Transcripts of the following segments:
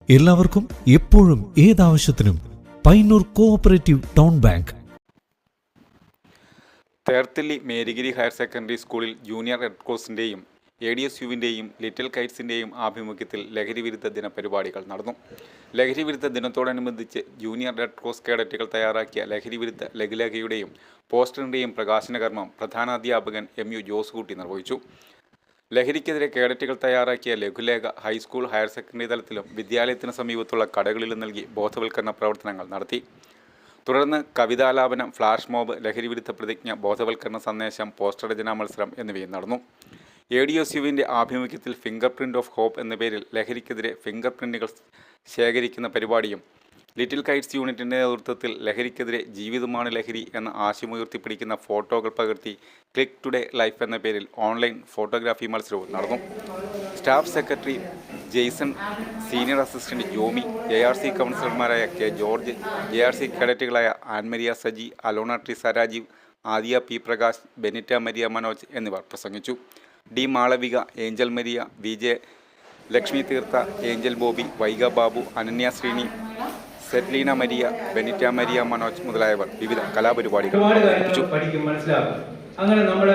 എല്ലാവർക്കും എപ്പോഴും ഏതാവശ്യത്തിനും Payyanur cooperative town bank. Therthally Marygiri higher secondary സ്കൂളിൽ ജൂനിയർ റെഡ് ക്രോസിൻ്റെയും ADSUവിൻ്റെയും ലിറ്റിൽ കൈറ്റ്സിൻ്റെയും ആഭിമുഖ്യത്തിൽ ലഹരിവിരുദ്ധ ദിന പരിപാടികൾ നടന്നു. ലഹരിവിരുദ്ധ ദിനത്തോടനുബന്ധിച്ച് ജൂനിയർ റെഡ് ക്രോസ് കേഡറ്റുകൾ തയ്യാറാക്കിയ ലഹരിവിരുദ്ധ ലഘുലേഖയുടെയും പോസ്റ്ററിൻ്റെയും പ്രകാശന കർമ്മം പ്രധാനാധ്യാപകൻ MU ജോസുകുട്ടി നിർവഹിച്ചു. ലഹരിക്കെതിരെ കേഡറ്റുകൾ തയ്യാറാക്കിയ ലഘുലേഖ ഹൈസ്കൂൾ, ഹയർ സെക്കൻഡറി തലത്തിലും വിദ്യാലയത്തിന് സമീപത്തുള്ള കടകളിലും നൽകി ബോധവൽക്കരണ പ്രവർത്തനങ്ങൾ നടത്തി. തുടർന്ന് കവിതാലാപനം, ഫ്ലാഷ് മോബ്, ലഹരിവിരുദ്ധ പ്രതിജ്ഞ, ബോധവൽക്കരണ സന്ദേശം, പോസ്റ്റർ രചനാ മത്സരം എന്നിവയും നടന്നു. ADSUവിൻ്റെ ആഭിമുഖ്യത്തിൽ ഫിംഗർ പ്രിൻ്റ് ഓഫ് ഹോപ്പ് എന്ന പേരിൽ ലഹരിക്കെതിരെ ഫിംഗർ പ്രിൻ്റുകൾ ശേഖരിക്കുന്ന പരിപാടിയും, ലിറ്റിൽ കൈറ്റ്സ് യൂണിറ്റിൻ്റെ നേതൃത്വത്തിൽ ലഹരിക്കെതിരെ ജീവിതമാണ് ലഹരി എന്ന ആശയമുയർത്തിപ്പിടിക്കുന്ന ഫോട്ടോകൾ പകർത്തി ക്ലിക്ക് ടുഡേ ലൈഫ് എന്ന പേരിൽ ഓൺലൈൻ ഫോട്ടോഗ്രാഫി മത്സരവും നടന്നു. Staff secretary Jaison, senior assistant Jomi, ARC കൗൺസിലർമാരായ K. ജോർജ്, ARC കേഡറ്റുകളായ ആൻമരിയ സജി, അലോണ ട്രിസ രാജീവ്, ആദിയ P. പ്രകാശ്, ബെനിറ്റ മരിയ മനോജ് എന്നിവർ പ്രസംഗിച്ചു. D. മാളവിക, ഏഞ്ചൽ മരിയ, VJ ലക്ഷ്മി തീർത്ഥ, ഏഞ്ചൽ ബോബി, വൈഗ ബാബു, അനന്യ ശ്രീനി, സെറ്റ്ലീന മരിയ, ബെനിറ്റ മരിയ മനോജ് മുതലായവർ വിവിധ കലാപരിപാടികൾ അവതരിപ്പിച്ചു. അങ്ങനെ നമ്മൾ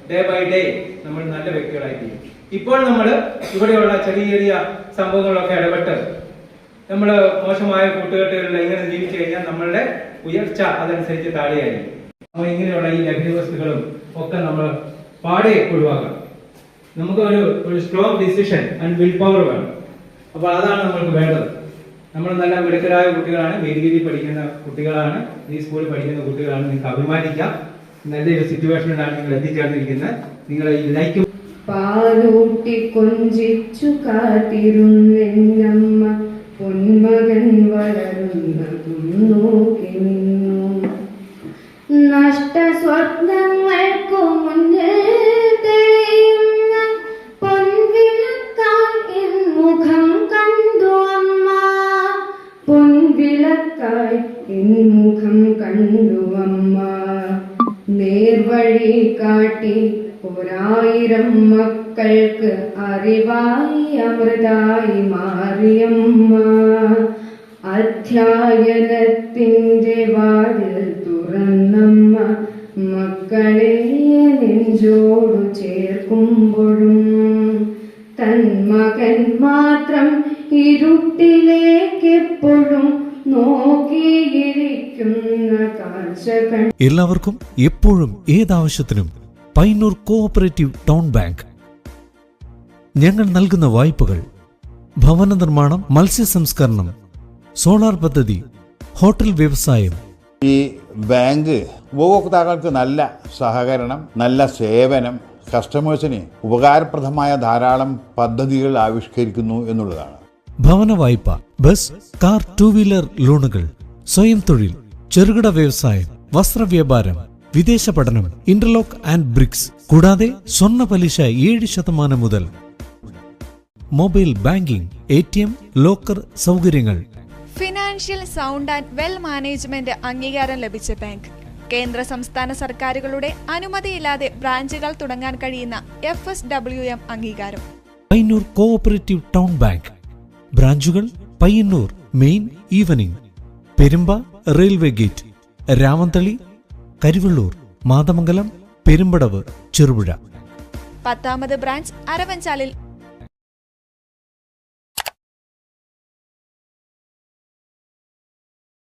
ഡേ ബൈ ഡേ നമ്മൾ നല്ല വ്യക്തികളായി തീരും. ഇപ്പോൾ നമ്മൾ ഇവിടെയുള്ള ചെറിയ ചെറിയ സംഭവങ്ങളൊക്കെ ഇടപെട്ട് നമ്മൾ മോശമായ കൂട്ടുകെട്ടുകളിൽ ഇങ്ങനെ ജീവിച്ചു കഴിഞ്ഞാൽ നമ്മളുടെ ഉയർച്ച അതനുസരിച്ച് താഴെയായിരിക്കും. അപ്പോൾ ഇങ്ങനെയുള്ള ഈ ലഹരി വസ്തുക്കളും ഒക്കെ നമ്മൾ പാടെ ഒഴിവാക്കണം. നമുക്ക് ഒരു strong decision and will power വേണം. അപ്പോൾ അതാണ് നമ്മൾക്ക് വേണ്ടത്. നമ്മൾ നല്ല മിടുക്കരായ കുട്ടികളാണ്, മേരിഗിരി പഠിക്കുന്ന കുട്ടികളാണ്, ഈ സ്കൂളിൽ പഠിക്കുന്ന കുട്ടികളാണ്. നിങ്ങൾക്ക് അഭിമാനിക്കാം. നല്ലൊരു സിറ്റുവേഷനിലാണ് നിങ്ങൾ എത്തിച്ചേർന്നിരിക്കുന്നത്. നിങ്ങളെ ഈ ലൈക്കും പാലൂട്ടി കൊഞ്ചിച്ചു കാത്തിരുന്നമ്മ പൊന്മകൻ വളരുന്നതും നോക്കി നിന്നു. നഷ്ട സ്വപ്നങ്ങൾക്കു മുന്നിൽ തെളിയുന്ന പൊൻവിളക്കായി മുഖം കണ്ടു അമ്മ. പൊൻവിളക്കായി മുഖം കണ്ടു അമ്മ. നേർവഴി കാട്ടി 1000 മക്കൾക്ക് അറിവായി അമൃതായി മാറിയമ്മ. അധ്യായനത്തിന്റെ വാതിൽ തുറന്നമ്മ മക്കളെ നെഞ്ചോടു ചേർക്കുമ്പോഴും തൻ മകൻ മാത്രം ഇരുട്ടിലേക്കെപ്പോഴും നോക്കിയിരിക്കുന്ന കാഴ്ച. എല്ലാവർക്കും എപ്പോഴും ഏതാവശ്യത്തിനും പയ്യന്നൂർ കോഓപ്പറേറ്റീവ് ടൗൺ ബാങ്ക്. ഞങ്ങൾ നൽകുന്ന വായ്പകൾ ഭവന നിർമ്മാണം, മത്സ്യ സംസ്കരണം, സോളാർ പദ്ധതി, ഹോട്ടൽ വ്യവസായം. ഈ ബാങ്ക് ഉപഭോക്താക്കൾക്ക് നല്ല സഹകരണം, നല്ല സേവനം, കസ്റ്റമേഴ്സിന് ഉപകാരപ്രദമായ ധാരാളം പദ്ധതികൾ ആവിഷ്കരിക്കുന്നു എന്നുള്ളതാണ്. ഭവന വായ്പ, ബസ്, കാർ, 2-വീലർ ലോണുകൾ, സ്വയം തൊഴിൽ, ചെറുകിട വ്യവസായം, വസ്ത്രവ്യാപാരം, വിദേശ പഠനം, ഇന്റർലോക്ക് ആൻഡ് ബ്രിക്സ്, കൂടാതെ സ്വർണ്ണ പലിശ 7% മുതൽ. മൊബൈൽ ബാങ്കിംഗ്, ATM, ലോക്കർ സൗകര്യങ്ങൾ. Financial sound and well management അംഗീകാരം ലഭിച്ച ബാങ്ക്. കേന്ദ്ര സംസ്ഥാന സർക്കാരുകളുടെ അനുമതിയില്ലാതെ ബ്രാഞ്ചുകൾ തുടങ്ങാൻ കഴിയുന്ന FSWM അംഗീകാരം. Payyanur cooperative town bank. ബ്രാഞ്ചുകൾ Payyanur main evening, Perumba railway gate, Ramanthali, Karivellur, Mathamangalam, Perumbadavu, Cherupuzha. 10ാമത് ബ്രാഞ്ച് അരവഞ്ചാലിൽ